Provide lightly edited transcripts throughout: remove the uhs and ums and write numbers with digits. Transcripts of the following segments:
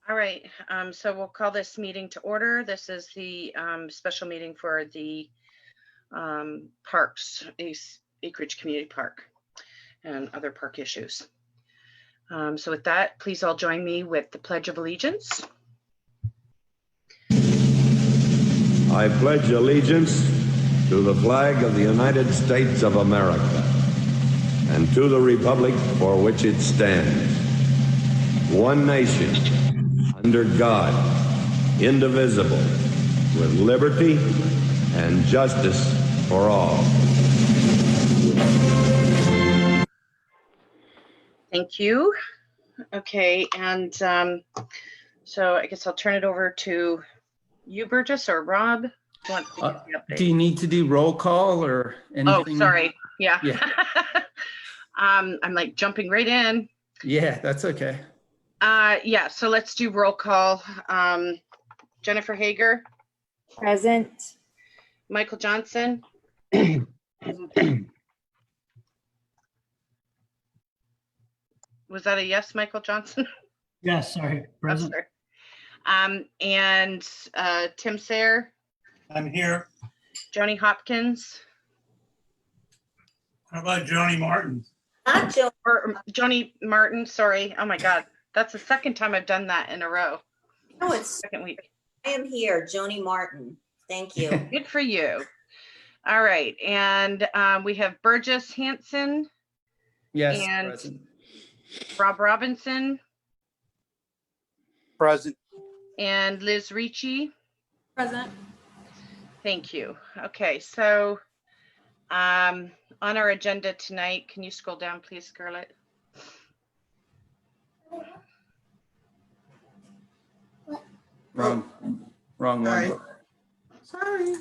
All right, so we'll call this meeting to order. This is the special meeting for the parks, Acreage Community Park and other park issues. So with that, please all join me with the Pledge of Allegiance. I pledge allegiance to the flag of the United States of America and to the republic for which it stands, one nation, under God, indivisible, with liberty and justice for all. Thank you. Okay, and so I guess I'll turn it over to you, Burgess, or Rob. Do you need to do roll call or anything? Oh, sorry. Yeah. Yeah. I'm like jumping right in. Yeah, that's okay. Yeah, so let's do roll call. Jennifer Hager. Present. Michael Johnson. Was that a yes, Michael Johnson? Yes, sorry, present. And Tim Sayre. I'm here. Joni Hopkins. How about Joni Martin? Not Joe. Or Joni Martin, sorry. Oh my God. That's the second time I've done that in a row. No, it's Second week. I am here, Joni Martin. Thank you. Good for you. All right. And we have Burgess Hanson. Yes, And present. Rob Robinson. Present. And Liz Ricci. Present. Thank you. Okay, so on our agenda tonight, can you scroll down, please, Scarlett? Wrong one. Sorry.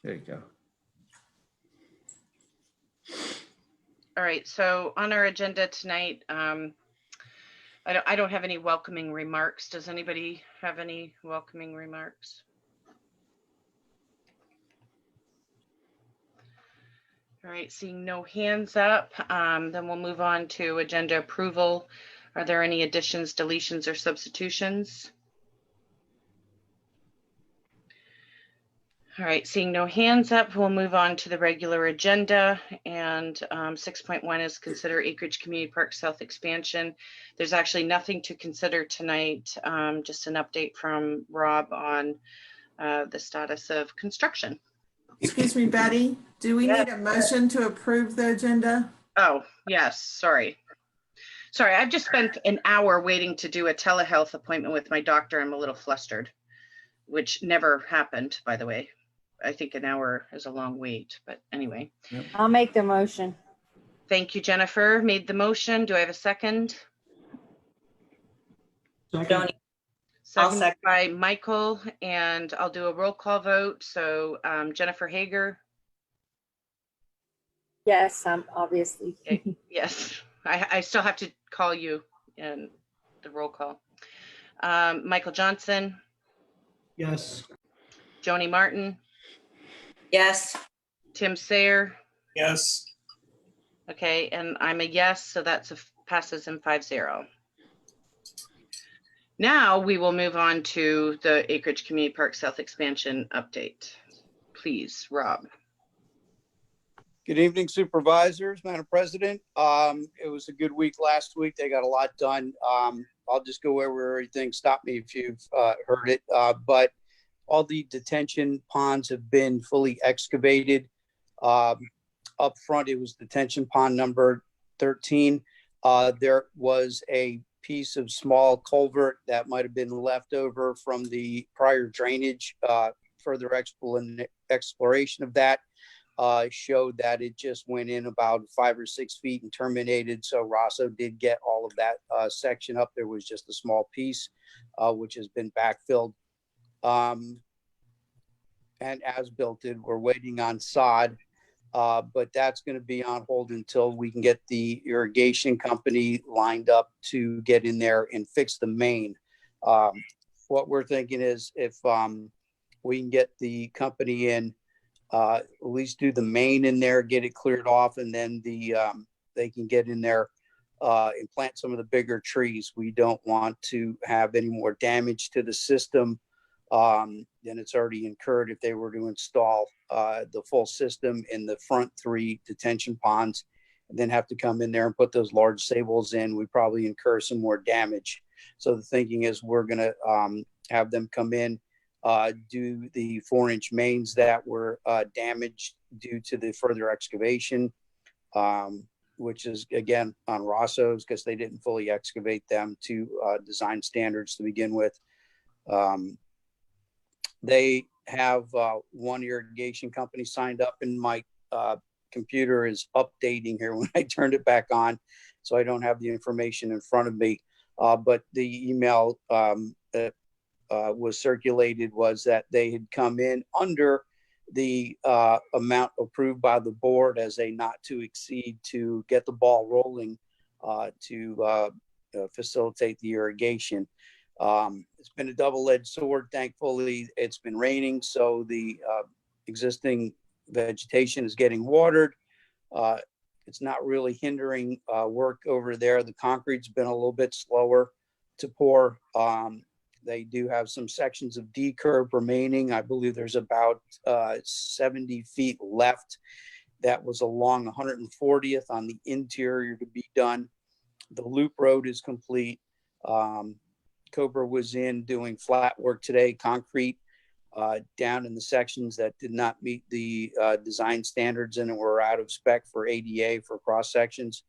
There you go. All right, so on our agenda tonight, I don't have any welcoming remarks. Does anybody have any welcoming remarks? All right, seeing no hands up, then we'll move on to agenda approval. Are there any additions, deletions, or substitutions? All right, seeing no hands up, we'll move on to the regular agenda. And 6.1 is consider Acreage Community Park South expansion. There's actually nothing to consider tonight, just an update from Rob on the status of construction. Excuse me, Betty, do we need a motion to approve the agenda? Oh, yes, sorry. Sorry, I've just spent an hour waiting to do a telehealth appointment with my doctor. I'm a little flustered, which never happened, by the way. I think an hour is a long wait, but anyway. Yep. I'll make the motion. Thank you, Jennifer. Made the motion. Do I have a second? Second. Second by Michael, and I'll do a roll call vote. So Jennifer Hager. Yes, obviously. Yes, I still have to call you in the roll call. Michael Johnson. Yes. Joni Martin. Yes. Tim Sayre. Yes. Okay, and I'm a yes, so that's passes in 5-0. Now we will move on to the Acreage Community Park South expansion update. Please, Rob. Good evening, supervisors, Madam President. It was a good week last week. They got a lot done. I'll just go over everything. Stop me if you've heard it. But all the detention ponds have been fully excavated. Up front, it was detention pond number 13. There was a piece of small culvert that might have been left over from the prior drainage. Further exploration of that showed that it just went in about 5 or 6 feet and terminated. So Rosso did get all of that section up. There was just a small piece which has been backfilled and as built. We're waiting on sod. But that's going to be on hold until we can get the irrigation company lined up to get in there and fix the main. What we're thinking is if we can get the company in, at least do the main in there, get it cleared off, and then they can get in there and plant some of the bigger trees. We don't want to have any more damage to the system than it's already incurred if they were to install the full system in the front 3 detention ponds and then have to come in there and put those large sables in. We probably incur some more damage. So the thinking is we're going to have them come in, do the 4-inch mains that were damaged due to the further excavation, which is again on Rosso's because they didn't fully excavate them to design standards to begin with. They have 1 irrigation company signed up, and my computer is updating here when I turned it back on, so I don't have the information in front of me. But the email that was circulated was that they had come in under the amount approved by the board as a not to exceed to get the ball rolling to facilitate the irrigation. It's been a double-edged sword. Thankfully, it's been raining, so the existing vegetation is getting watered. It's not really hindering work over there. The concrete's been a little bit slower to pour. They do have some sections of D curb remaining. I believe there's about 70 feet left. That was along 140th on the interior to be done. The loop road is complete. Cobra was in doing flat work today, concrete down in the sections that did not meet the design standards and were out of spec for ADA for cross sections.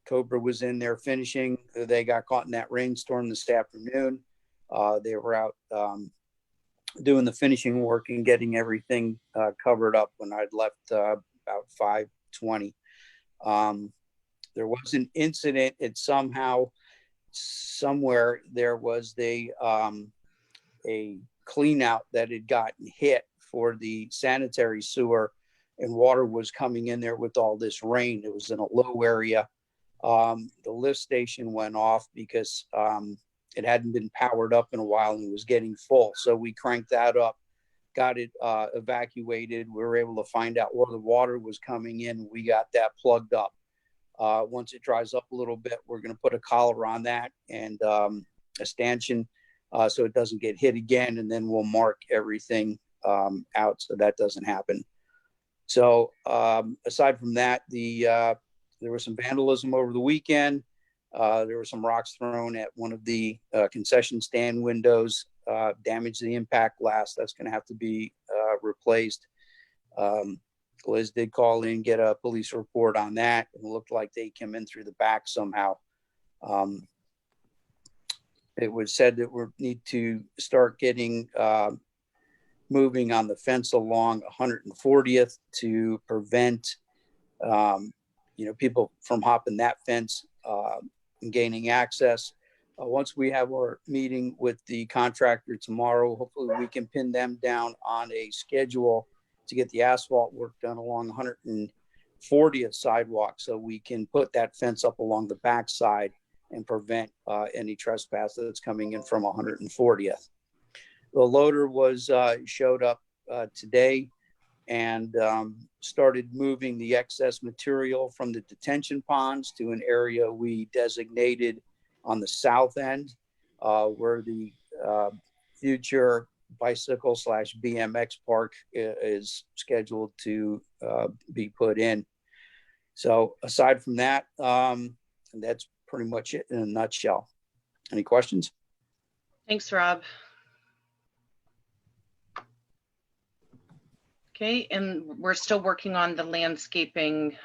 Cobra was in there finishing. They got caught in that rainstorm this afternoon. They were out doing the finishing work and getting everything covered up when I'd left about 5:20. There was an incident. It somewhere there was a clean out that had gotten hit for the sanitary sewer, and water was coming in there with all this rain. It was in a low area. The lift station went off because it hadn't been powered up in a while and was getting full. So we cranked that up, got it evacuated. We were able to find out where the water was coming in. We got that plugged up. Once it dries up a little bit, we're going to put a collar on that and a stanchion so it doesn't get hit again. And then we'll mark everything out so that doesn't happen. So aside from that, there was some vandalism over the weekend. There were some rocks thrown at one of the concession stand windows, damaged the impact glass. That's going to have to be replaced. Liz did call in, get a police report on that. It looked like they came in through the back somehow. It was said that we need to start getting moving on the fence along 140th to prevent people from hopping that fence and gaining access. Once we have our meeting with the contractor tomorrow, hopefully we can pin them down on a schedule to get the asphalt work done along 140th sidewalk so we can put that fence up along the backside and prevent any trespass that's coming in from 140th. The loader was showed up today and started moving the excess material from the detention ponds to an area we designated on the south end where the future bicycle / BMX park is scheduled to be put in. So aside from that, that's pretty much it in a nutshell. Any questions? Thanks, Rob. Okay, and we're still working on the landscaping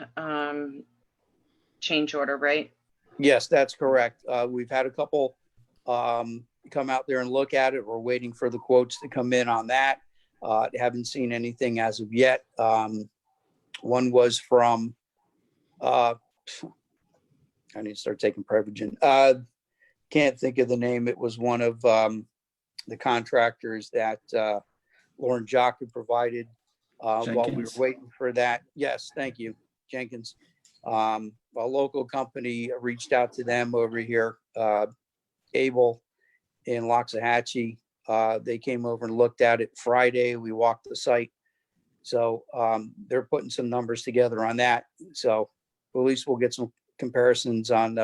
change order, right? Yes, that's correct. We've had a couple come out there and look at it. We're waiting for the quotes to come in on that. Haven't seen anything as of yet. One was from, I need to start taking Prevagen. Can't think of the name. It was one of the contractors that Lauren Jock had provided while we were waiting for that. Yes, thank you, Jenkins. A local company reached out to them over here, Able in Loxahatchee. They came over and looked at it Friday. We walked the site. So they're putting some numbers together on that. So at least we'll get some comparisons on,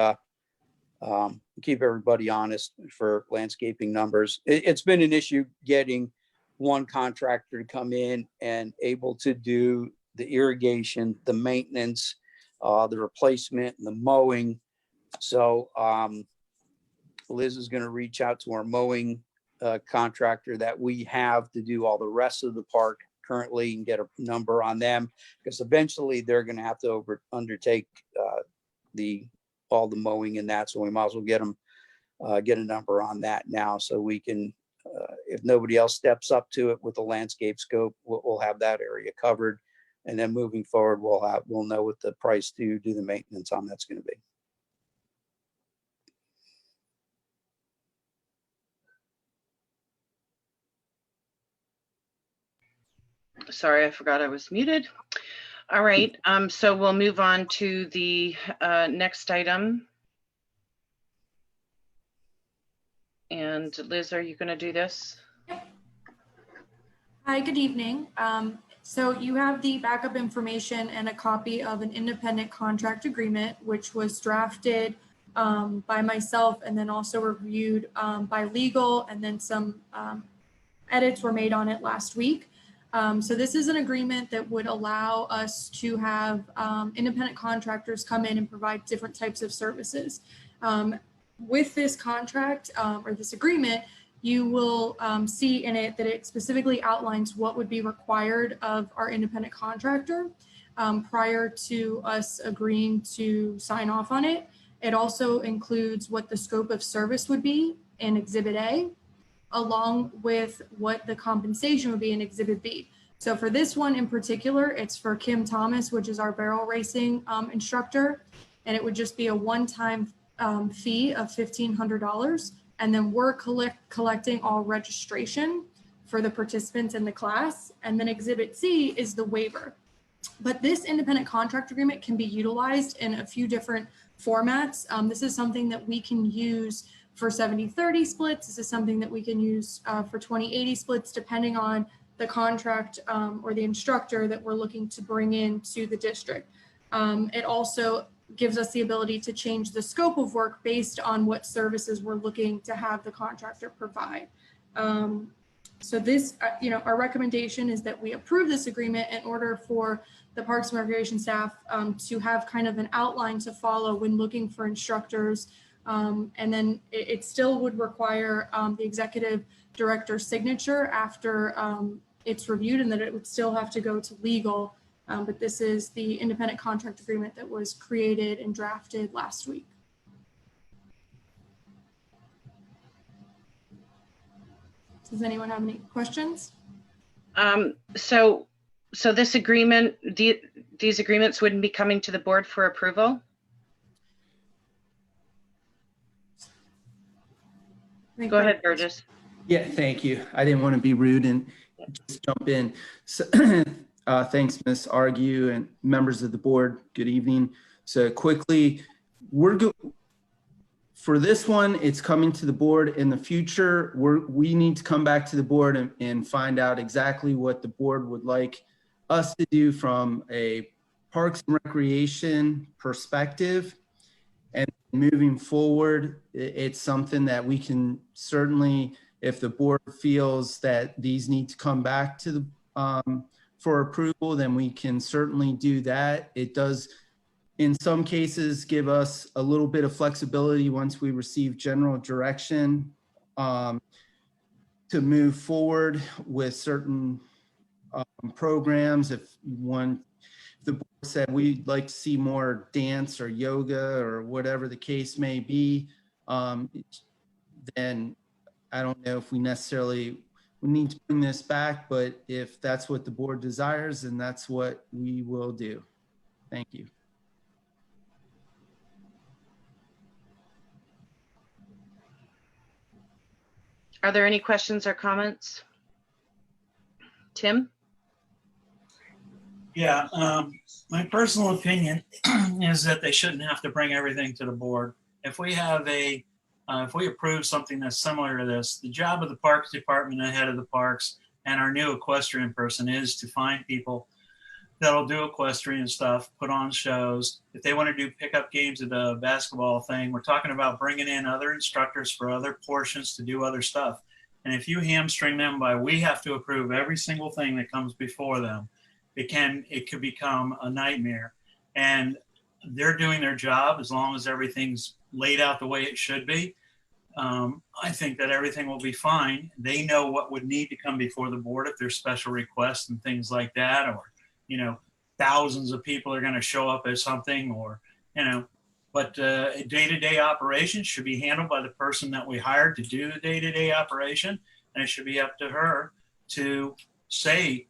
keep everybody honest for landscaping numbers. It's been an issue getting one contractor to come in and able to do the irrigation, the maintenance, the replacement, and the mowing. So Liz is going to reach out to our mowing contractor that we have to do all the rest of the park currently and get a number on them, because eventually they're going to have to undertake all the mowing and that. So we might as well get them, get a number on that now, so we can, if nobody else steps up to it with the landscape scope, we'll have that area covered. And then moving forward, we'll know what the price to do the maintenance on that's going to be. Sorry, I forgot I was muted. All right, so we'll move on to the next item. And Liz, are you going to do this? Hi, good evening. So you have the backup information and a copy of an independent contract agreement, which was drafted by myself and then also reviewed by legal, and then some edits were made on it last week. So this is an agreement that would allow us to have independent contractors come in and provide different types of services. With this contract or this agreement, you will see in it that it specifically outlines what would be required of our independent contractor prior to us agreeing to sign off on it. It also includes what the scope of service would be in Exhibit A, along with what the compensation would be in Exhibit B. So for this one in particular, it's for Kim Thomas, which is our barrel racing instructor, and it would just be a one-time fee of $1,500. And then we're collecting all registration for the participants in the class. And then Exhibit C is the waiver. But this independent contract agreement can be utilized in a few different formats. This is something that we can use for 70-30 splits. This is something that we can use for 20-80 splits, depending on the contract or the instructor that we're looking to bring into the district. It also gives us the ability to change the scope of work based on what services we're looking to have the contractor provide. So this, our recommendation is that we approve this agreement in order for the Parks and Recreation staff to have kind of an outline to follow when looking for instructors. And then it still would require the executive director's signature after it's reviewed, and that it would still have to go to legal. But this is the independent contract agreement that was created and drafted last week. Does anyone have any questions? So this agreement, these agreements wouldn't be coming to the board for approval? Go ahead, Burgess. Yeah, thank you. I didn't want to be rude and just jump in. So, thanks, Ms. Argue and members of the board. Good evening. So quickly, for this one, it's coming to the board. In the future, we need to come back to the board and find out exactly what the board would like us to do from a Parks and Recreation perspective. And moving forward, it's something that we can certainly, if the board feels that these need to come back to the for approval, then we can certainly do that. It does, in some cases, give us a little bit of flexibility once we receive general direction to move forward with certain programs. If the board said we'd like to see more dance or yoga or whatever the case may be, then I don't know if we necessarily need to bring this back, but if that's what the board desires, then that's what we will do. Thank you. Are there any questions or comments? Tim? Yeah, my personal opinion is that they shouldn't have to bring everything to the board. If we have if we approve something that's similar to this, the job of the Parks Department, the head of the parks, and our new equestrian person is to find people that'll do equestrian stuff, put on shows. If they want to do pickup games at the basketball thing, we're talking about bringing in other instructors for other portions to do other stuff. And if you hamstring them by we have to approve every single thing that comes before them, it could become a nightmare. And they're doing their job as long as everything's laid out the way it should be. I think that everything will be fine. They know what would need to come before the board if there's special requests and things like that, or, you know, thousands of people are going to show up as something, or, you know, but day-to-day operations should be handled by the person that we hired to do the day-to-day operation. And it should be up to her to say,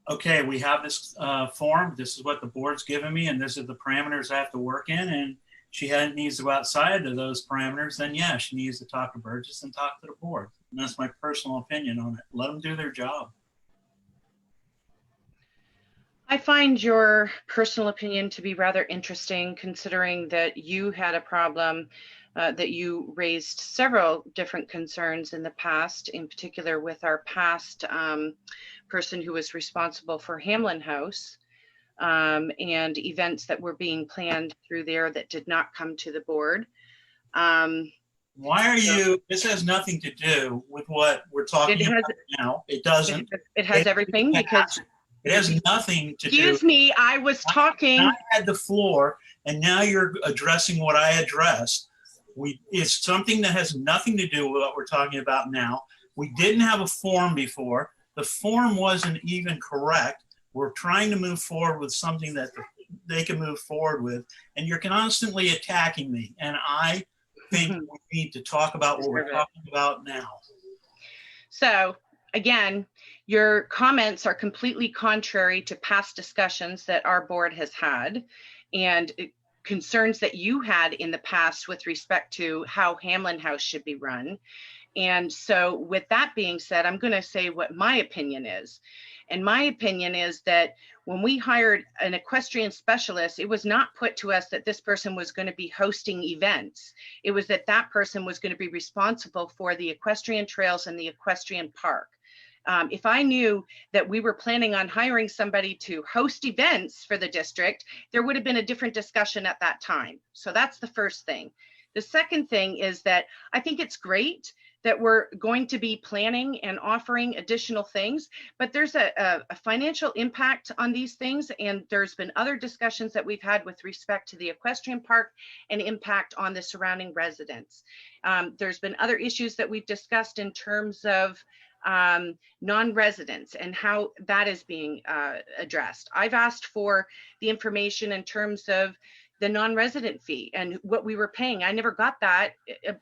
okay, we have this form. This is what the board's given me, and this is the parameters I have to work in. And she needs to go outside of those parameters, then yeah, she needs to talk to Burgess and talk to the board. And that's my personal opinion on it. Let them do their job. I find your personal opinion to be rather interesting, considering that you had a problem that you raised several different concerns in the past, in particular with our past person who was responsible for Hamlin House, and events that were being planned through there that did not come to the board. Why are you, this has nothing to do with what we're talking about now. It doesn't. It has everything, because it has nothing to do. Excuse me, I was talking. I had the floor, and now you're addressing what I addressed. It's something that has nothing to do with what we're talking about now. We didn't have a form before. The form wasn't even correct. We're trying to move forward with something that they can move forward with, and you're constantly attacking me. And I think we need to talk about what we're talking about now. So again, your comments are completely contrary to past discussions that our board has had, and concerns that you had in the past with respect to how Hamlin House should be run. And so with that being said, I'm going to say what my opinion is. And my opinion is that when we hired an equestrian specialist, it was not put to us that this person was going to be hosting events. It was that that person was going to be responsible for the equestrian trails and the equestrian park. If I knew that we were planning on hiring somebody to host events for the district, there would have been a different discussion at that time. So that's the first thing. The second thing is that I think it's great that we're going to be planning and offering additional things, but there's a financial impact on these things. And there's been other discussions that we've had with respect to the equestrian park and impact on the surrounding residents. There's been other issues that we've discussed in terms of non-residents and how that is being addressed. I've asked for the information in terms of the non-resident fee and what we were paying. I never got that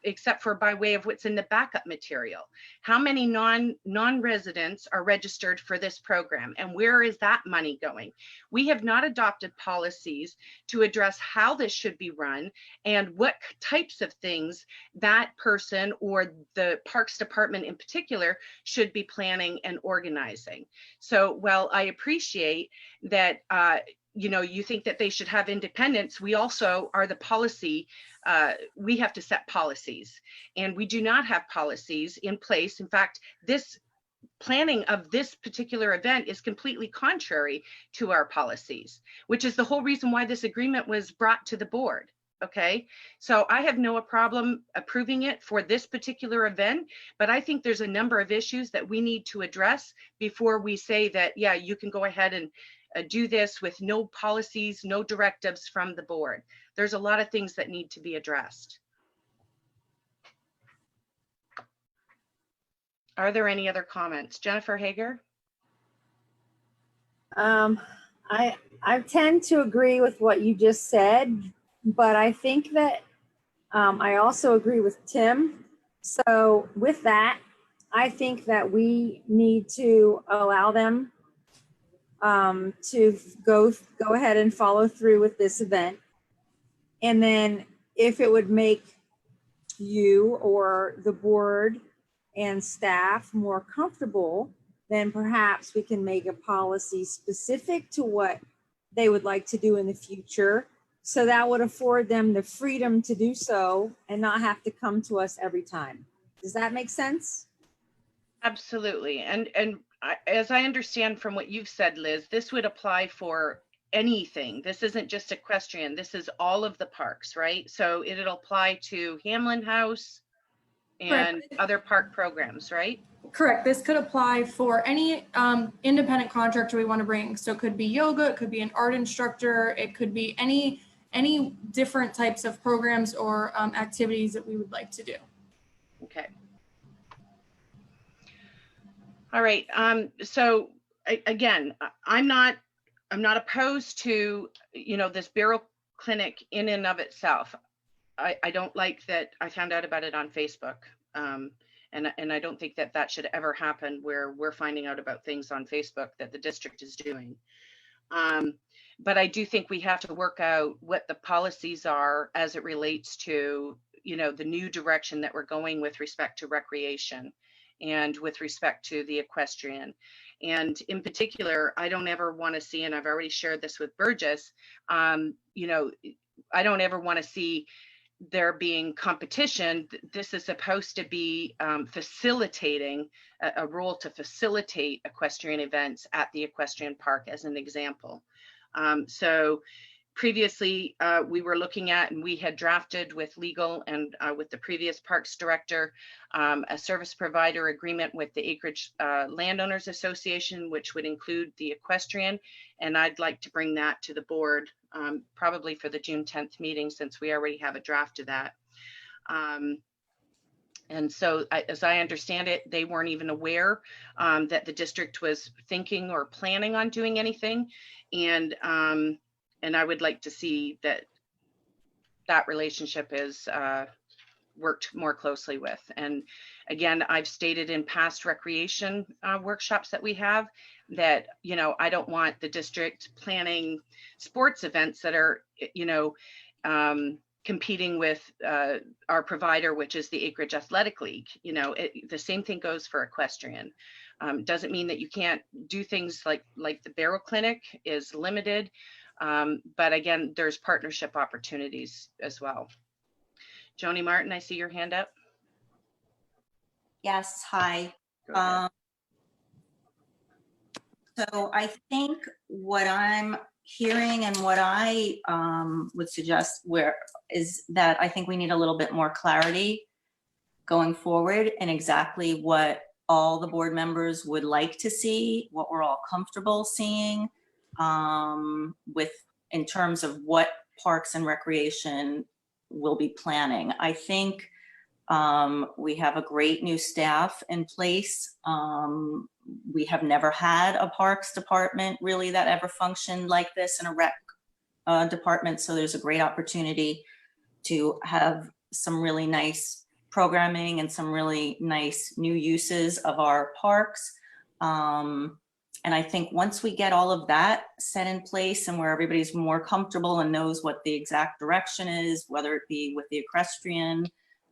except for by way of what's in the backup material. How many non-residents are registered for this program, and where is that money going? We have not adopted policies to address how this should be run and what types of things that person or the Parks Department in particular should be planning and organizing. So while I appreciate that you know, you think that they should have independence, we also are the policy, we have to set policies, and we do not have policies in place. In fact, this planning of this particular event is completely contrary to our policies, which is the whole reason why this agreement was brought to the board. Okay, so I have no problem approving it for this particular event, but I think there's a number of issues that we need to address before we say that, yeah, you can go ahead and do this with no policies, no directives from the board. There's a lot of things that need to be addressed. Are there any other comments? Jennifer Hager? I tend to agree with what you just said, but I think that I also agree with Tim. So with that, I think that we need to allow them to go ahead and follow through with this event. And then if it would make you or the board and staff more comfortable, then perhaps we can make a policy specific to what they would like to do in the future. So that would afford them the freedom to do so and not have to come to us every time. Does that make sense? Absolutely. And as I understand from what you've said, Liz, this would apply for anything. This isn't just equestrian. This is all of the parks, right? So it'll apply to Hamlin House and Correct. other park programs, right? Correct. This could apply for any independent contractor we want to bring. So it could be yoga, it could be an art instructor, it could be any different types of programs or activities that we would like to do. Okay. All right. So again, I'm not opposed to, this barrel clinic in and of itself. I don't like that I found out about it on Facebook. And I don't think that should ever happen where we're finding out about things on Facebook that the district is doing. But I do think we have to work out what the policies are as it relates to, the new direction that we're going with respect to recreation and with respect to the equestrian. And in particular, I don't ever want to see, and I've already shared this with Burgess, I don't ever want to see there being competition. This is supposed to be facilitating a role to facilitate equestrian events at the equestrian park, as an example. So previously we were looking at, and we had drafted with legal and with the previous parks director, a service provider agreement with the Acreage Landowners Association, which would include the equestrian. And I'd like to bring that to the board probably for the June 10th meeting, since we already have a draft of that. And so as I understand it, they weren't even aware that the district was thinking or planning on doing anything. And I would like to see that relationship is worked more closely with. And again, I've stated in past recreation workshops that we have that, I don't want the district planning sports events that are, competing with our provider, which is the Acreage Athletic League. The same thing goes for equestrian. Doesn't mean that you can't do things like the barrel clinic is limited. But again, there's partnership opportunities as well. Joni Martin, I see your hand up. Yes, hi. Go ahead. So I think what I'm hearing and what I would suggest is that I think we need a little bit more clarity going forward and exactly what all the board members would like to see, what we're all comfortable seeing in terms of what Parks and Recreation will be planning. I think we have a great new staff in place. We have never had a Parks department really that ever functioned like this in a rec department. So there's a great opportunity to have some really nice programming and some really nice new uses of our parks. And I think once we get all of that set in place and where everybody's more comfortable and knows what the exact direction is, whether it be with the equestrian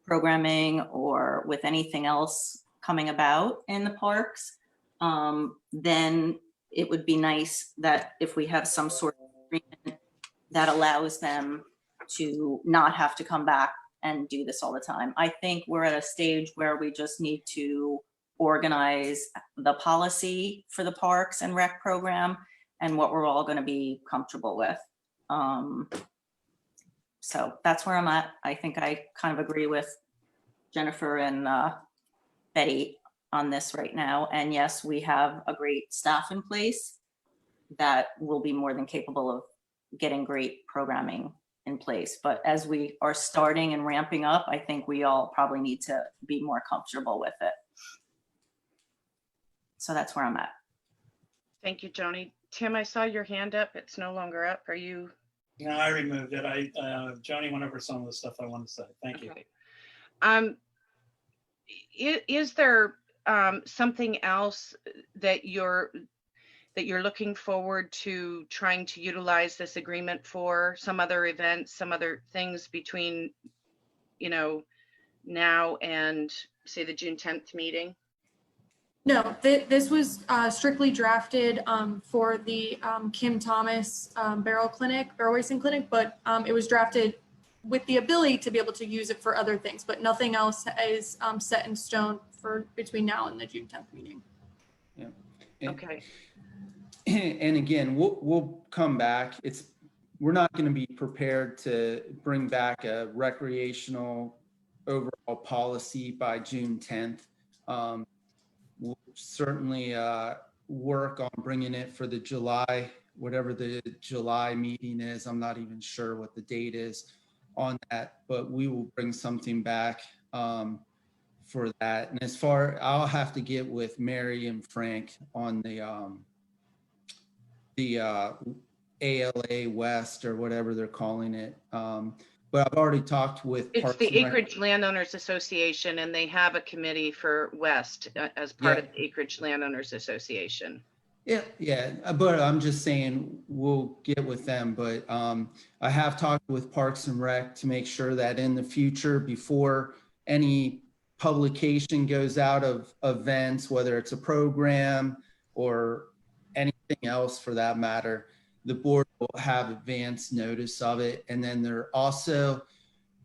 programming or with anything else coming about in the parks, then it would be nice that if we have some sort of agreement that allows them to not have to come back and do this all the time. I think we're at a stage where we just need to organize the policy for the Parks and Rec program and what we're all going to be comfortable with. So that's where I'm at. I think I kind of agree with Jennifer and Betty on this right now. And yes, we have a great staff in place that will be more than capable of getting great programming in place. But as we are starting and ramping up, I think we all probably need to be more comfortable with it. So that's where I'm at. Thank you, Joni. Tim, I saw your hand up. It's no longer up. Are you? No, I removed it. Joni went over some of the stuff I wanted to say. Thank you. Okay. Is there something else that you're looking forward to trying to utilize this agreement for? Some other events, some other things between, now and say the June 10th meeting? No, this was strictly drafted for the Kim Thomas barrel racing clinic, but it was drafted with the ability to be able to use it for other things, but nothing else is set in stone for between now and the June 10th meeting. Yeah. Okay. And again, we'll come back. We're not going to be prepared to bring back a recreational overall policy by June 10th. We'll certainly work on bringing it for the July, whatever the July meeting is. I'm not even sure what the date is on that, but we will bring something back for that. And as far, I'll have to get with Mary and Frank on the ALA West or whatever they're calling it. But I've already talked with It's Parks the and Rec- Acreage Landowners Association, and they have a committee for West as part Yeah. of the Acreage Landowners Association. Yeah, but I'm just saying we'll get with them. But I have talked with Parks and Rec to make sure that in the future, before any publication goes out of events, whether it's a program or anything else for that matter, the board will have advance notice of it. And then they're also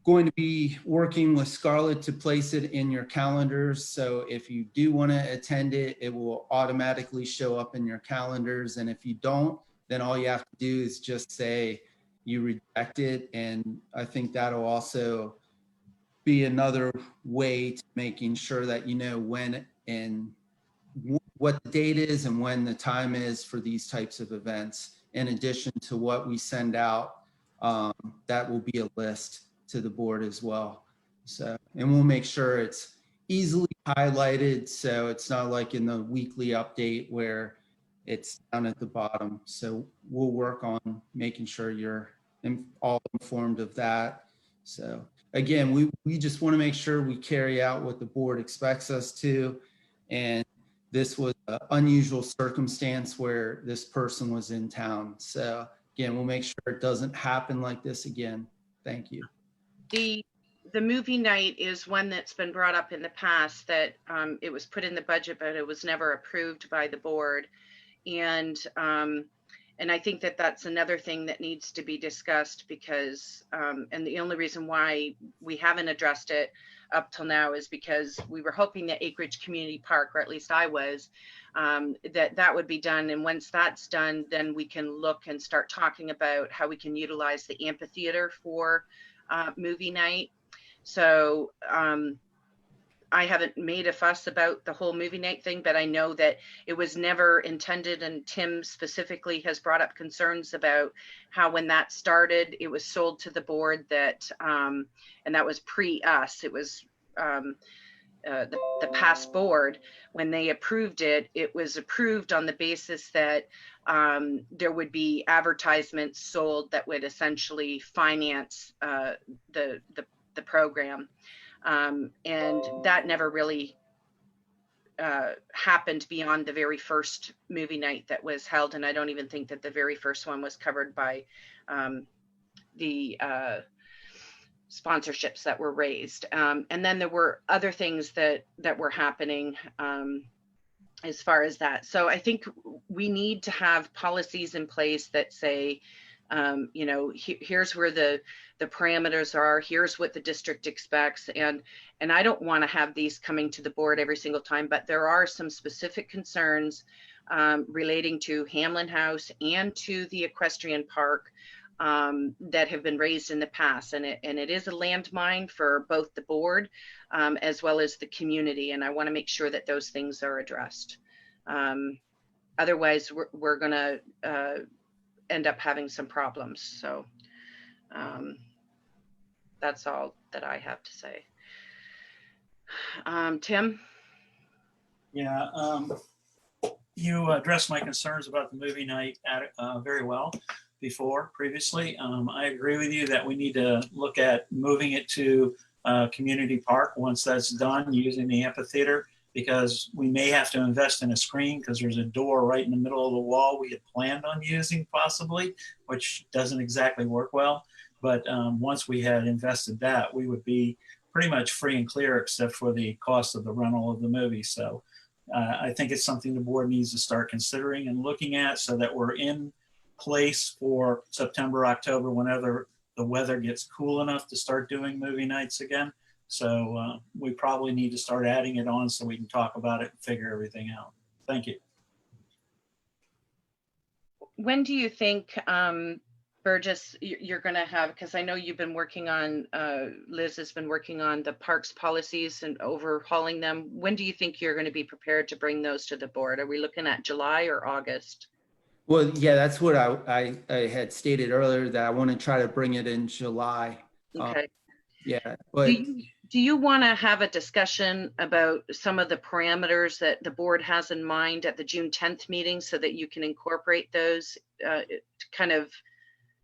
going to be working with Scarlett to place it in your calendars. So if you do want to attend it, it will automatically show up in your calendars. And if you don't, then all you have to do is just say you reject it. And I think that'll also be another way to making sure that you know when and what the date is and when the time is for these types of events. In addition to what we send out, that will be a list to the board as well. So, and we'll make sure it's easily highlighted. So it's not like in the weekly update where it's down at the bottom. So we'll work on making sure you're all informed of that. So again, we just want to make sure we carry out what the board expects us to. And this was an unusual circumstance where this person was in town. So again, we'll make sure it doesn't happen like this again. Thank you. The movie night is one that's been brought up in the past, that it was put in the budget, but it was never approved by the board. And I think that that's another thing that needs to be discussed, because and the only reason why we haven't addressed it up till now is because we were hoping that Acreage Community Park, or at least I was, that would be done. And once that's done, then we can look and start talking about how we can utilize the amphitheater for movie night. So I haven't made a fuss about the whole movie night thing, but I know that it was never intended, and Tim specifically has brought up concerns about how when that started, it was sold to the board that, and that was pre-us, it was the past board. When they approved it, it was approved on the basis that there would be advertisements sold that would essentially finance the program. And that never really happened beyond the very first movie night that was held. And I don't even think that the very first one was covered by the sponsorships that were raised. And then there were other things that were happening as far as that. So I think we need to have policies in place that say, you know, here's where the parameters are, here's what the district expects. And I don't want to have these coming to the board every single time, but there are some specific concerns relating to Hamlin House and to the equestrian park that have been raised in the past. And it is a landmine for both the board as well as the community. And I want to make sure that those things are addressed. Otherwise, we're going to end up having some problems. So that's all that I have to say. Tim? Yeah, you addressed my concerns about the movie night very well previously. I agree with you that we need to look at moving it to community park once that's done, using the amphitheater, because we may have to invest in a screen, because there's a door right in the middle of the wall we had planned on using possibly, which doesn't exactly work well. But once we had invested that, we would be pretty much free and clear, except for the cost of the rental of the movie. So I think it's something the board needs to start considering and looking at, so that we're in place for September, October, whenever the weather gets cool enough to start doing movie nights again. So we probably need to start adding it on so we can talk about it and figure everything out. Thank you. when do you think, Burgess, you're going to have, because I know you've been working on, Liz has been working on the parks policies and overhauling them. When do you think you're going to be prepared to bring those to the board? Are we looking at July or August? Well, yeah, that's what I had stated earlier, that I want to try to bring it in July. Okay. Yeah, Do but you want to have a discussion about some of the parameters that the board has in mind at the June 10th meeting so that you can incorporate those to kind of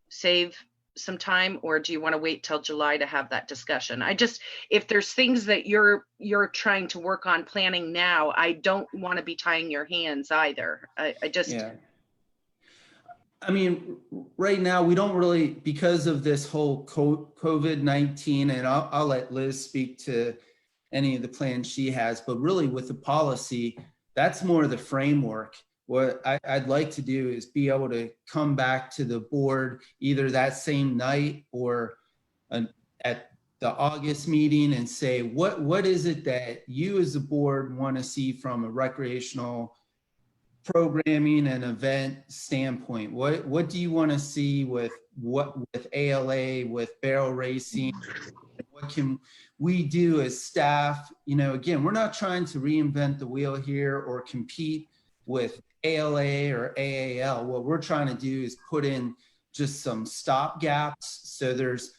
save some time, or do you want to wait till July to have that discussion? If there's things that you're trying to work on planning now, I don't want to be tying your hands either. yeah. I mean, right now we don't really, because of this whole COVID-19, and I'll let Liz speak to any of the plans she has, but really with the policy, that's more the framework. What I'd like to do is be able to come back to the board either that same night or at the August meeting and say, what is it that you as a board want to see from a recreational programming and event standpoint? What do you want to see with ALA, with barrel racing? What can we do as staff? You know, again, we're not trying to reinvent the wheel here or compete with ALA or AAL. What we're trying to do is put in just some stop gaps so there's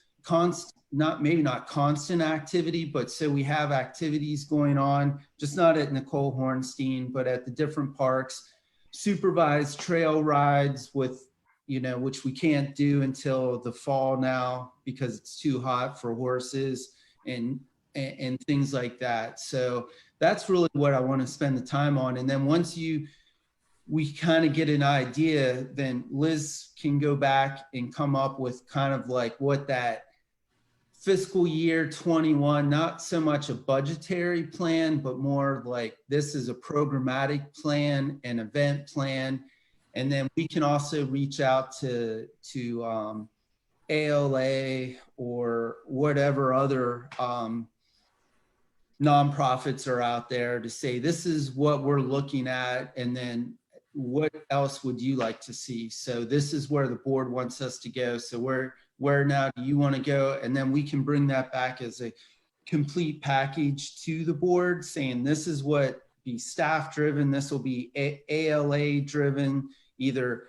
maybe not constant activity, but so we have activities going on, just not at Nicole Hornstein, but at the different parks, supervised trail rides with, you know, which we can't do until the fall now because it's too hot for horses and things like that. So that's really what I want to spend the time on. And then once we kind of get an idea, then Liz can go back and come up with kind of like what that fiscal year 21, not so much a budgetary plan, but more like this is a programmatic plan, an event plan. And then we can also reach out to ALA or whatever other nonprofits are out there to say, this is what we're looking at. And then what else would you like to see? So this is where the board wants us to go. So where now do you want to go? And then we can bring that back as a complete package to the board saying, this is what be staff driven. This will be ALA driven, either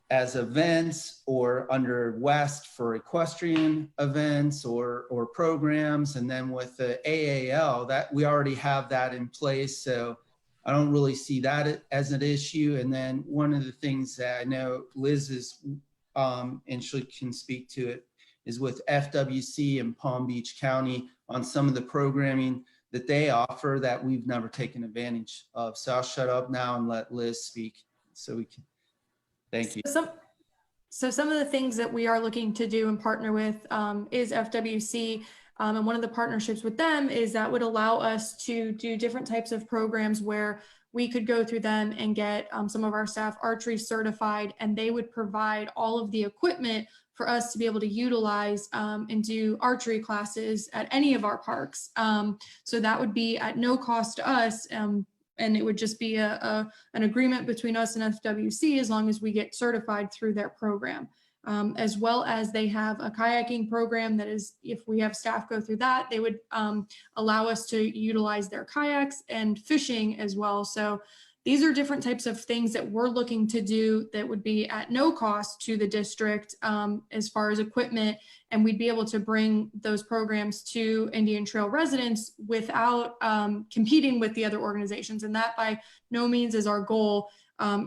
as events or under West for equestrian events or programs. And then with the AAL, that we already have that in place. So I don't really see that as an issue. And then one of the things that I know Liz is, and she can speak to it, is with FWC and Palm Beach County on some of the programming that they offer that we've never taken advantage of. So I'll shut up now and let Liz speak so we can, thank you. So some of the things that we are looking to do and partner with is FWC. And one of the partnerships with them is that would allow us to do different types of programs where we could go through them and get some of our staff archery certified, and they would provide all of the equipment for us to be able to utilize and do archery classes at any of our parks. So that would be at no cost to us. And it would just be an agreement between us and FWC as long as we get certified through their program. As well as they have a kayaking program that is, if we have staff go through that, they would allow us to utilize their kayaks, and fishing as well. So these are different types of things that we're looking to do that would be at no cost to the district as far as equipment. And we'd be able to bring those programs to Indian Trail residents without competing with the other organizations. And that by no means is our goal.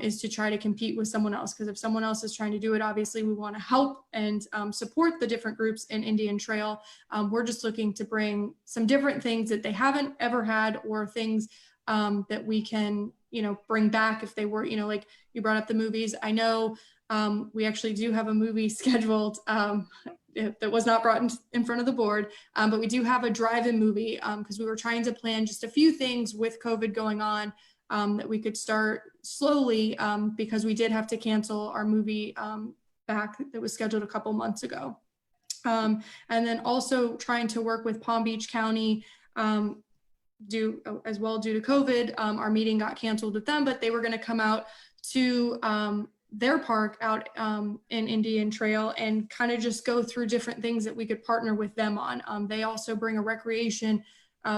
Is to try to compete with someone else. Because if someone else is trying to do it, obviously we want to help and support the different groups in Indian Trail. We're just looking to bring some different things that they haven't ever had, or things that we can, bring back if they were, like you brought up the movies. I know we actually do have a movie scheduled that was not brought in front of the board, but we do have a drive-in movie because we were trying to plan just a few things with COVID going on. That we could start slowly because we did have to cancel our movie back that was scheduled a couple months ago. And then also trying to work with Palm Beach County due to COVID. Our meeting got canceled with them, but they were going to come out to their park out in Indian Trail and kind of just go through different things that we could partner with them on. They also bring a recreation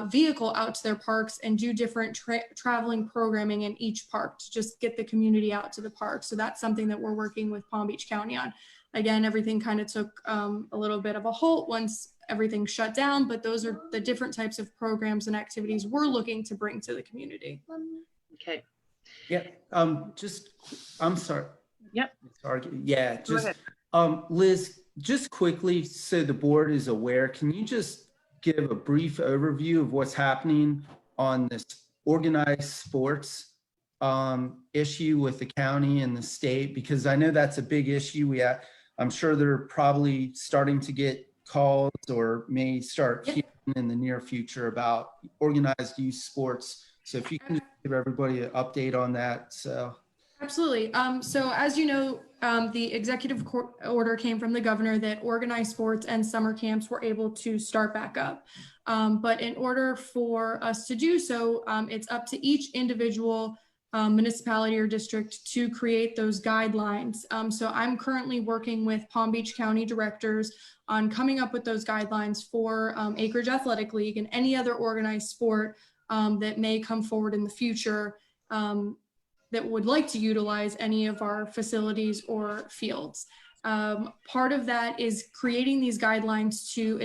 vehicle out to their parks and do different traveling programming in each park to just get the community out to the park. So that's something that we're working with Palm Beach County on. Again, everything kind of took a little bit of a halt once everything shut down, but those are the different types of programs and activities we're looking to bring to the community. Okay. Yeah. I'm sorry. Yep. Sorry. Yeah. Go Just, ahead. Liz, just quickly, so the board is aware, can you just give a brief overview of what's happening on this organized sports issue with the county and the state? Because I know that's a big issue. I'm sure they're probably starting to get calls or may start hearing in the near future about organized youth sports. So if you can just give everybody an update on that. So. Absolutely. So as you know, the executive order came from the governor that organized sports and summer camps were able to start back up. But in order for us to do so, it's up to each individual municipality or district to create those guidelines. So I'm currently working with Palm Beach County directors on coming up with those guidelines for Acreage Athletic League and any other organized sport that may come forward in the future that would like to utilize any of our facilities or fields. Part of that is creating these guidelines to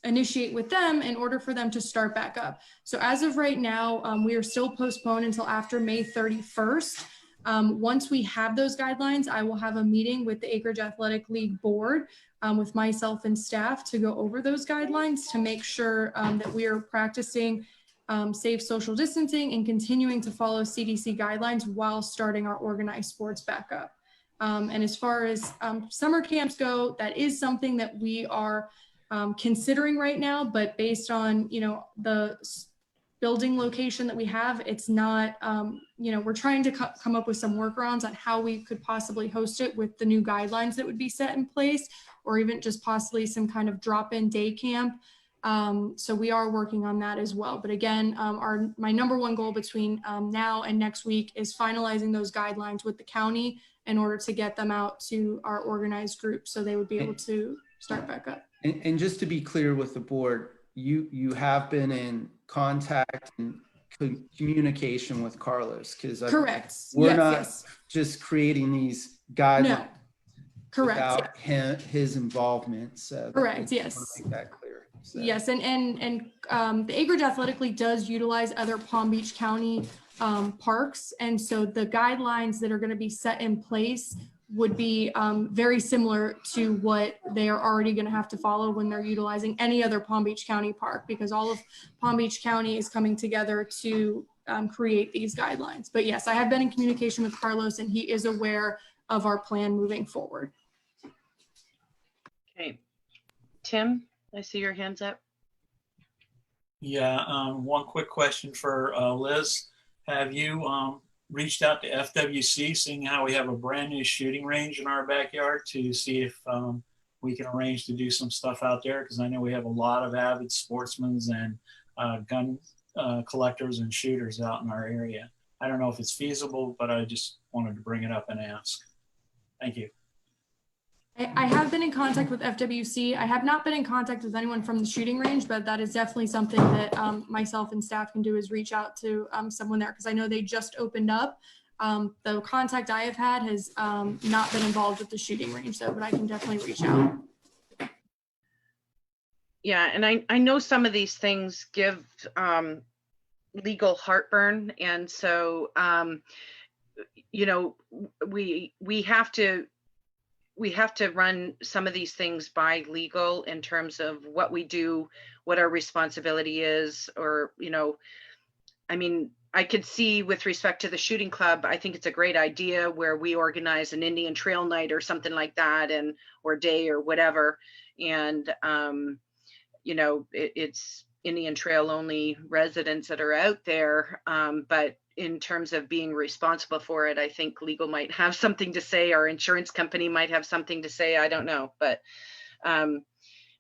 initiate with them in order for them to start back up. So as of right now, we are still postponed until after May 31st. Once we have those guidelines, I will have a meeting with the Acreage Athletic League board with myself and staff to go over those guidelines to make sure that we are practicing safe social distancing and continuing to follow CDC guidelines while starting our organized sports back up. And as far as summer camps go, that is something that we are considering right now, but based on, the building location that we have, it's not, we're trying to come up with some workarounds on how we could possibly host it with the new guidelines that would be set in place, or even just possibly some kind of drop-in day camp. So we are working on that as well. But again, my number one goal between now and next week is finalizing those guidelines with the county in order to get them out to our organized group so they would be able to start back up. And just to be clear with the board, you have been in contact and communication with Carlos, because correct. We're not just creating these guidelines. No. Correct. Without his involvement. So correct. Yes. To make that clear. So. Yes, and the Acreage Athletic League does utilize other Palm Beach County parks, and so the guidelines that are going to be set in place would be very similar to what they are already going to have to follow when they're utilizing any other Palm Beach County park, because all of Palm Beach County is coming together to create these guidelines. But yes, I have been in communication with Carlos, and he is aware of our plan moving forward. Okay. Tim, I see your hands up. Yeah, one quick question for Liz. Have you reached out to FWC, seeing how we have a brand new shooting range in our backyard, to see if we can arrange to do some stuff out there? Because I know we have a lot of avid sportsmen and gun collectors and shooters out in our area. I don't know if it's feasible, but I just wanted to bring it up and ask. Thank you. I have been in contact with FWC. I have not been in contact with anyone from the shooting range, but that is definitely something that myself and staff can do, is reach out to someone there, because I know they just opened up. The contact I have had has not been involved with the shooting range, though, but I can definitely reach out. Yeah, and I know some of these things give legal heartburn, and so we have to run some of these things by legal in terms of what we do, what our responsibility is, or, I mean, I could see with respect to the shooting club, I think it's a great idea where we organize an Indian Trail night or something like that, or day or whatever. And, it's Indian Trail only residents that are out there. But in terms of being responsible for it, I think legal might have something to say. Our insurance company might have something to say. I don't know. But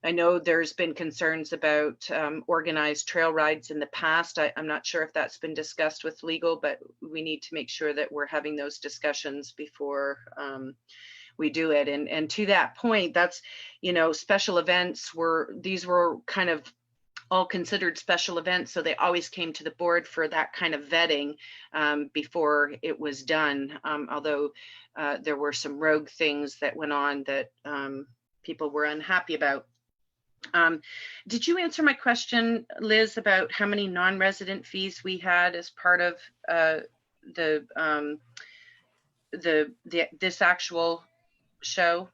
I know there's been concerns about organized trail rides in the past. I'm not sure if that's been discussed with legal, but we need to make sure that we're having those discussions before we do it. And to that point, that's, you know, special events these were kind of all considered special events. So they always came to the board for that kind of vetting before it was done. Although there were some rogue things that went on that people were unhappy about. Did you answer my question, Liz, about how many non-resident fees we had as part of this actual show?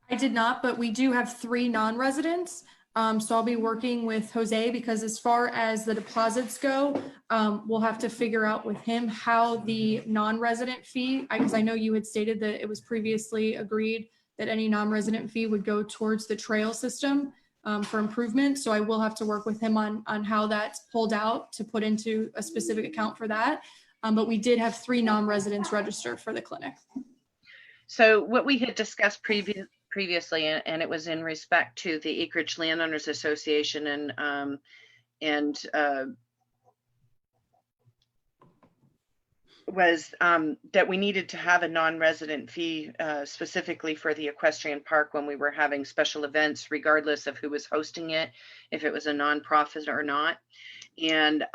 I did not, but we do have 3 non-residents. So I'll be working with Jose, because as far as the deposits go, we'll have to figure out with him how the non-resident fee, because I know you had stated that it was previously agreed that any non-resident fee would go towards the trail system for improvement. So I will have to work with him on how that's pulled out to put into a specific account for that. But we did have 3 non-residents register for the clinic. So what we had discussed previously, and it was in respect to the Acreage Landowners Association was that we needed to have a non-resident fee specifically for the equestrian park when we were having special events, regardless of who was hosting it, if it was a nonprofit or not. And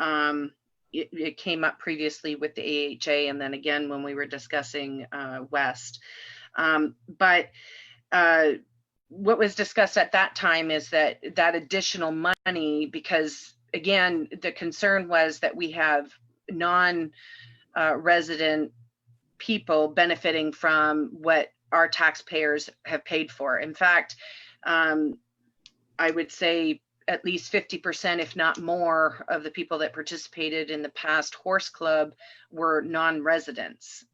it came up previously with the AHA, and then again when we were discussing West. But what was discussed at that time is that additional money, because again, the concern was that we have non-resident people benefiting from what our taxpayers have paid for. In fact, I would say at least 50%, if not more, of the people that participated in the past horse club were non-residents.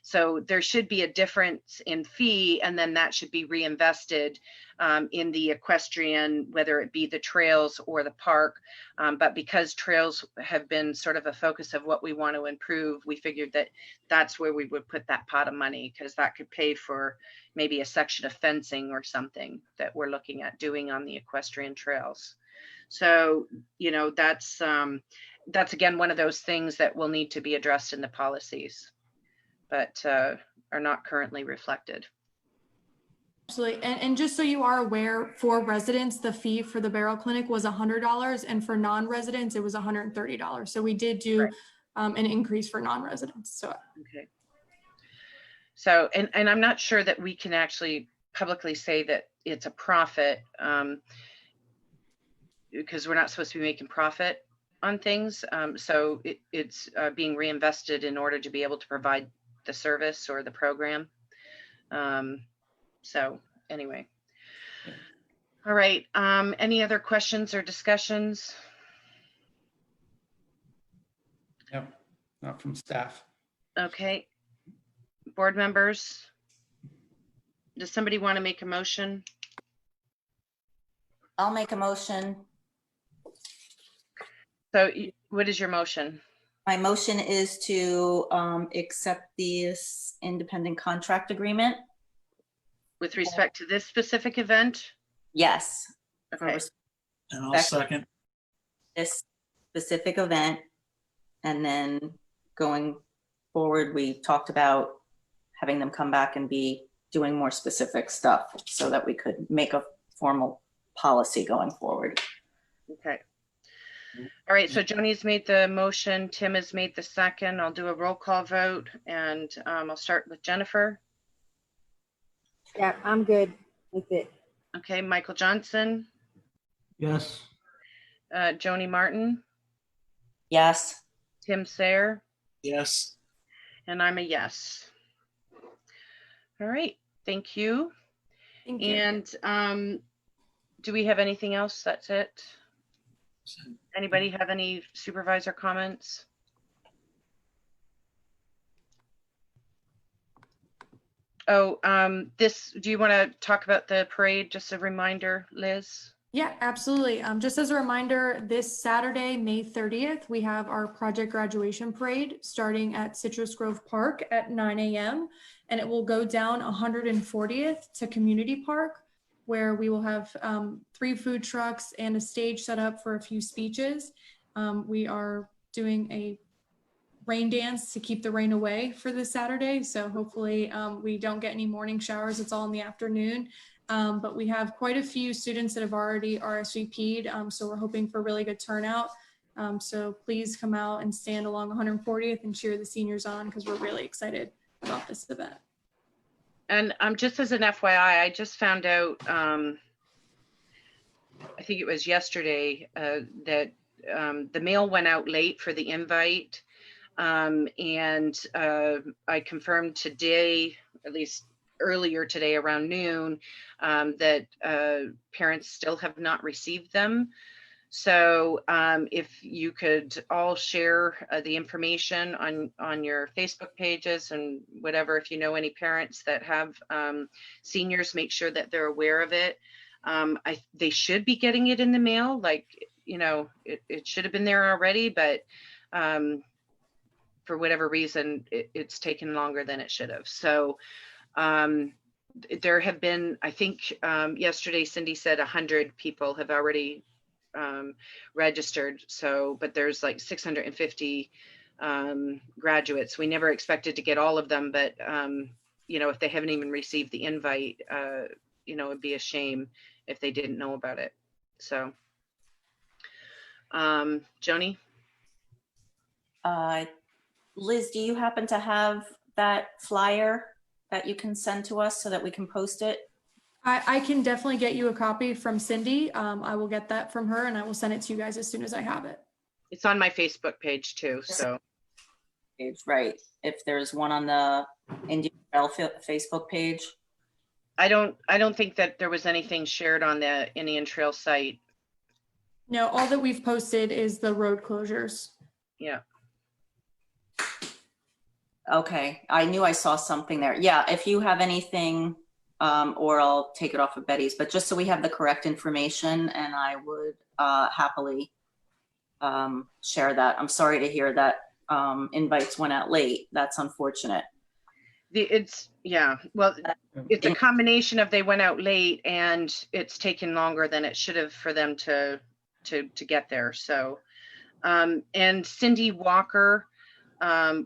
So there should be a difference in fee, and then that should be reinvested in the equestrian, whether it be the trails or the park. But because trails have been sort of a focus of what we want to improve, we figured that that's where we would put that pot of money, because that could pay for maybe a section of fencing or something that we're looking at doing on the equestrian trails. So, you know, that's again one of those things that will need to be addressed in the policies, but are not currently reflected. Absolutely. And just so you are aware, for residents, the fee for the barrel clinic was $100, and for non-residents, it was $130. So we did do an increase for non-residents. So okay. So, and I'm not sure that we can actually publicly say that it's a profit, because we're not supposed to be making profit on things. So it's being reinvested in order to be able to provide the service or the program. So anyway, all right. Any other questions or discussions? Yep, not from staff. Okay. Board members, does somebody want to make a motion? I'll make a motion. So what is your motion? My motion is to accept this independent contract agreement. With respect to this specific event? Yes. Okay. And I'll second. This specific event. And then going forward, we talked about having them come back and be doing more specific stuff so that we could make a formal policy going forward. Okay. All right, so Joni's made the motion, Tim has made the second. I'll do a roll call vote, and I'll start with Jennifer. Yeah, I'm good with it. Okay, Michael Johnson, Yes. Joni Martin, Yes. Tim Sayer, Yes. and I'm a yes. All right, thank you. thank you. And do we have anything else? That's it. Anybody have any supervisor comments? Oh, do you want to talk about the parade? Just a reminder, Liz? Yeah, absolutely. Just as a reminder, this Saturday, May 30th, we have our project graduation parade starting at Citrus Grove Park at 9 a.m. and it will go down 140th to Community Park. where we will have 3 food trucks and a stage set up for a few speeches. We are doing a rain dance to keep the rain away for this Saturday. So hopefully we don't get any morning showers. It's all in the afternoon. But we have quite a few students that have already RSVP'd. So we're hoping for really good turnout. So please come out and stand along 140th and cheer the seniors on, because we're really excited about this event. And just as an FYI, I just found out, I think it was yesterday, that the mail went out late for the invite. And I confirmed today, at least earlier today around noon, that parents still have not received them. So if you could all share the information on your Facebook pages and whatever, if you know any parents that have seniors, make sure that they're aware of it. They should be getting it in the mail, like, you know, it should have been there already, but for whatever reason, it's taken longer than it should have. So there have been, I think yesterday Cindy said 100 people have already registered. So, but there's like 650 graduates. We never expected to get all of them, but you know, if they haven't even received the invite, you know, it'd be a shame if they didn't know about it. So, Joni? Liz, do you happen to have that flyer that you can send to us so that we can post it? I can definitely get you a copy from Cindy. I will get that from her and I will send it to you guys as soon as I have it. It's on my Facebook page too, so. Right, if there's one on the Indian Trail Facebook page. I don't think that there was anything shared on the Indian Trail site. No, all that we've posted is the road closures. Yeah. Okay, I knew I saw something there. Yeah, if you have anything, or I'll take it off of Betty's, but just so we have the correct information, and I would happily share that. I'm sorry to hear that invites went out late. That's unfortunate. Yeah, well, it's a combination of they went out late and it's taken longer than it should have for them to get there. So, and Cindy Walker,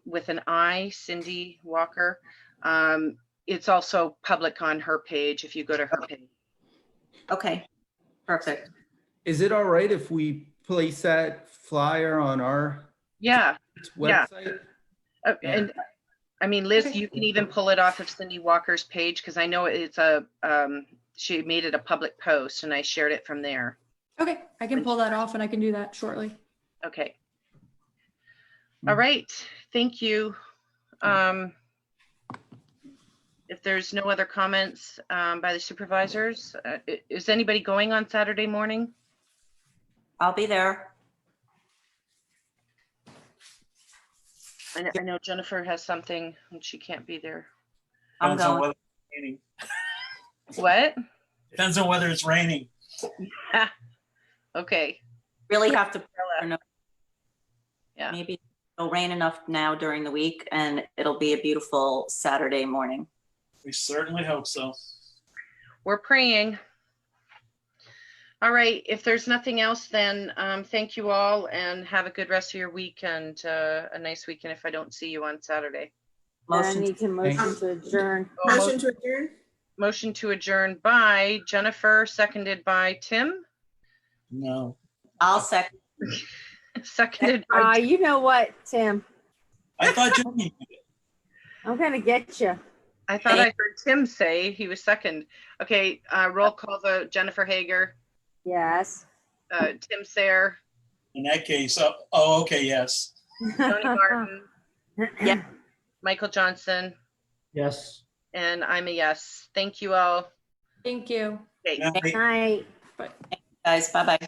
with an I, Cindy Walker, it's also public on her page if you go to her page. Okay, perfect. Is it all right if we place that flyer on our website? Yeah. And I mean, Liz, you can even pull it off of Cindy Walker's page, because I know it's she made it a public post and I shared it from there. Okay, I can pull that off and I can do that shortly. Okay. All right, thank you. If there's no other comments by the supervisors, is anybody going on Saturday morning? I'll be there. I know Jennifer has something and she can't be there. I'm Depends on going. whether it's raining. What? Depends on whether it's raining. Okay. Really have to. Yeah. Maybe it'll rain enough now during the week and it'll be a beautiful Saturday morning. We certainly hope so. We're praying. All right, if there's nothing else, then thank you all and have a good rest of your week and a nice weekend if I don't see you on Saturday. I need to motion to adjourn. Motion to adjourn? Motion to adjourn by Jennifer, seconded by Tim. No. I'll second. Seconded by You know what, Tim? I thought Joni did it. I'm gonna get you. I thought I heard Tim say he was second. Okay, roll call vote. Jennifer Hager, Yes. Tim Sayre, In that case, oh, okay, yes. Tony Martin, Yeah. Michael Johnson, Yes. and I'm a yes. Thank you all. Thank you. Okay. Good night. Night. Bye. Guys, bye-bye.